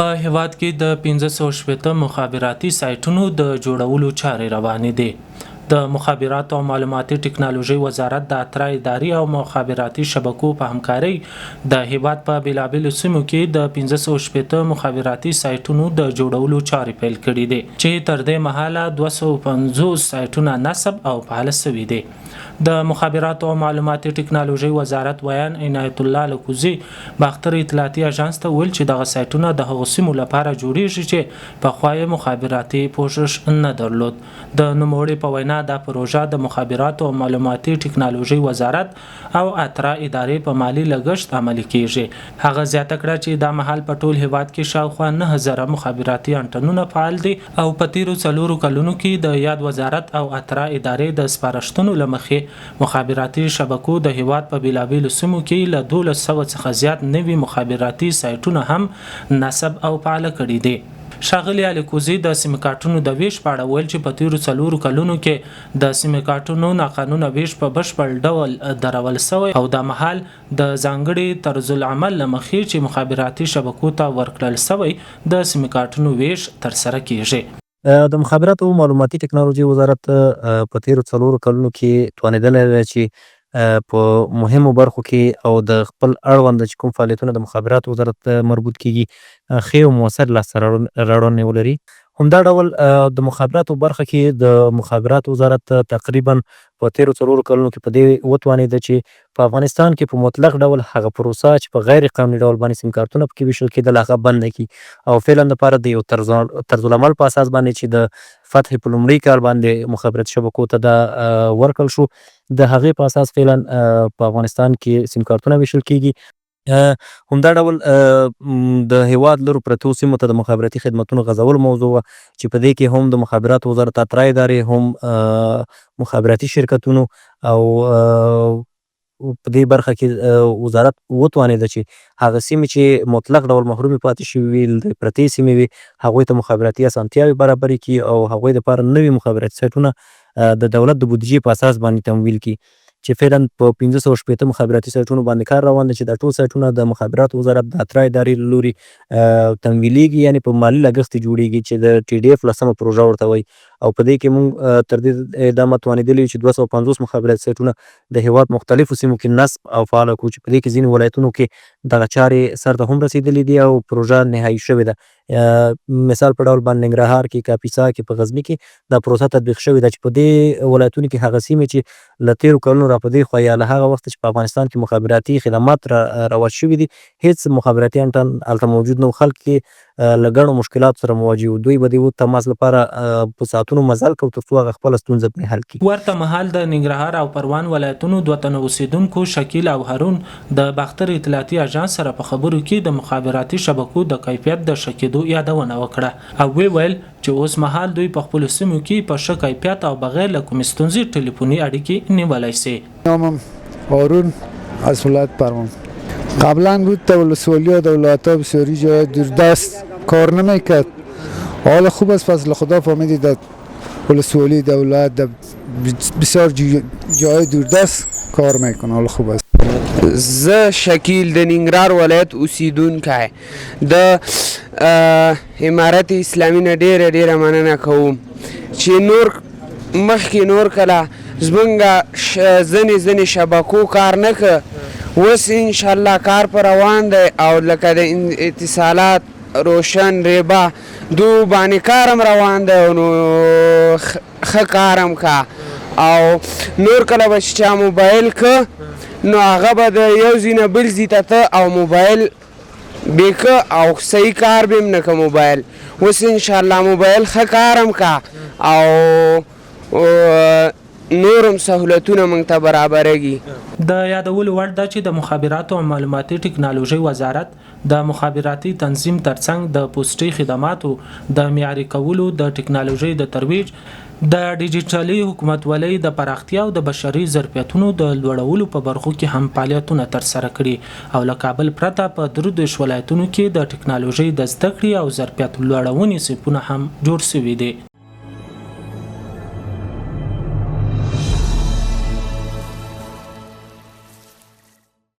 په هیواد کې د 1560 مخابراتي سایټونو د جوړولو چارې روانې دي. د مخابراتو او معلوماتي ټکنالوژۍ وزارت د اترا اداري او مخابراتي شبکو په همکارۍ د هیواد په بیلابیلو سیمو کې د 1560 مخابراتي سایټونو د جوړولو چارې پیل کړي دي چې تر دې مهاله 250 سایټونه نصب او فعال شوي دي. د مخابراتو او معلوماتي ټکنالوژۍ وزارت ویان عنایت الله لکوزي باختر اطلاعاتي اژانس ته ویل چې دغه سایټونه د هغو سیمو لپاره جوړیږي چې پخوا یې مخابراتي پوښښ نه درلود. د نوموړي په وینا دا پروژه د مخابراتو او معلوماتي ټکنالوژۍ وزارت او اترا ادارې په مالي لګښت عملي کیږي. هغه زیاته کړه چې دا مهال په ټول هیواد کې شاوخوا 9000 مخابراتي انټنونه فعال دي او په تیرو 4 کلونو کې د یاد وزارت او اترا ادارې د سپارښتنو له مخې مخابراتي شبکو د هیواد په بیلابیلو سیمو کې له 1200 څخه زیات نوي مخابراتي سایټونه هم نصب او فعال کړي دي. ښاغلي الکوزي د سیم کارتونو د ویش په اړه ویل چې په تیرو 4 کلونو کې د سیم کارتونو ناقانونه ویش په بشپړ ډول درول شوی او د مهال د ځانګړي طرز العمل له مخې چې مخابراتي شبکو ته ورکړل شوی د سیم کارتونو ویش ترسره کیږي. د مخابراتو او معلوماتي ټکنالوژۍ وزارت په تیرو 4 کلونو کې توانېدلی دی چې په مهمو برخو کې او د خپل اړونده چې کوم فعالیتونه د مخابراتو وزارت مربوط کیږي ښې او مؤثر لاسته راوړنې ولري. همدا ډول د مخابراتو برخه کې د مخابراتو وزارت تقریبا په تیرو 4 کلونو کې په دې وتوانېده چې په افغانستان کې په مطلق ډول هغه پروسه چې په غیر قانوني ډول باندې سیم کارتونه پکې ویشل کېدل هغه بند کړي او فعلا دپاره د یو طرز العمل په اساس باندې چې د فتح په لومړي کال باندې مخابراتي شبکو ته دا ورکړل شو د هغې په اساس فعلا په افغانستان کې سیم کارتونه ویشل کېږي. همدا ډول د هیواد لرو پرتو سیمو ته د مخابراتي خدمتونو غځول موضوع وه چې په دې کې هم د مخابراتو وزارت اترا ادارې هم مخابراتي شرکتونو او په دې برخه کې وزارت وتوانېده چې هغه سیمې چې مطلق ډول محرومې پاتې شوي وي د پرتې سیمې وي هغوی ته مخابراتي اسانتیاوې برابرې کړي او هغوی دپاره نوي مخابراتي سایټونه د دولت د بودیجې په اساس باندې تمویل کړي چې فعلا په 1560 مخابراتي سایټونو باندې کار روان دی چې دا ټول سایټونه د مخابراتو وزارت د اترا ادارې له لوري تمویلیږي یعنې په مالي لګښت یې جوړیږي چې د TDF لسمه پروژه ورته وایي او په دې کې موږ تر دې دمه توانېدلي یو چې 250 مخابراتي سایټونه د هیواد مختلفو سیمو کې نصب او فعاله کړو چې په دې کې ځینې ولایتونو کې دغه چارې سر ته هم رسېدلي دي او پروژه نهایي شوې ده. مثال په ډول باندې ننګرهار کې کاپیسا کې په غزني کې دا پروسه تطبیق شوې ده چې په دې ولایتونو کې هغه سیمې چې له 13 کلونو را په دې خوا یا له هغه وخته چې په افغانستان کې مخابراتي خدمات رواج شوي دي هېڅ مخابراتي انټن هلته موجود نه و. خلک کې له ګڼو مشکلاتو سره مواجه وو. دوی به د تماس لپاره په ساعتونو مزل کوو تر څو هغه خپله ستونزه پرې حل کړي. ورته مهال د ننګرهار او پروان ولایتونو 2 تنه اوسیدونکو شکیل او هارون د باختر اطلاعاتي اژانس سره په خبرو کې د مخابراتي شبکو د کیفیت د ښه کېدو یادونه وکړه او ویل چې اوس مهال دوی په خپلو سیمو کې په ښه کیفیت او بغیر له کومې ستونزې ټلیفوني اړیکې نیولی سي. نامم هارون از ولایت پروان. قبلا بود در ولسوالی در ولایت‌ها بسیاری جای دوردست کار نمیکرد. حالا خوب است فضل خدا فهمیدی در ولسوالی در ولایت در بسیار جای دوردست کار میکنه. حالا خوب است. زه شکیل د ننګرهار ولایت اوسیدونکی د امارت اسلامي نه ډیره مننه کوم چې نور مخکې نور کله زمونږ ځینې شبکو کار نه که اوس انشاءالله کار په روان دی او لکه د اتصالات روشن ریبا دو باندې کارم روان دی نو ښه کارم که او نور کله به چې چا موبایل که نو هغه به د یو ځای نه بل ځای ته ته او موبایل بیکه او صحیح کار به م نه که موبایل. اوس انشاءالله موبایل ښه کارم که او نورم سهولتونه موږ ته برابرېږي. د یادولو وړ ده چې د مخابراتو او معلوماتي ټکنالوژۍ وزارت د مخابراتي تنظیم ترڅنګ د پوسټي خدماتو د معیاري کولو د ټکنالوژۍ د ترویج د ډیجیټلي حکومتولۍ د پراختیا او د بشري ظرفیتونو د لوړولو په برخو کې هم فعالیتونه ترسره کړي او له کابل پرته په 13 ولایتونو کې د ټکنالوژۍ د زده کړې او ظرفیت لوړونې صنفونه هم جوړ شوي دي.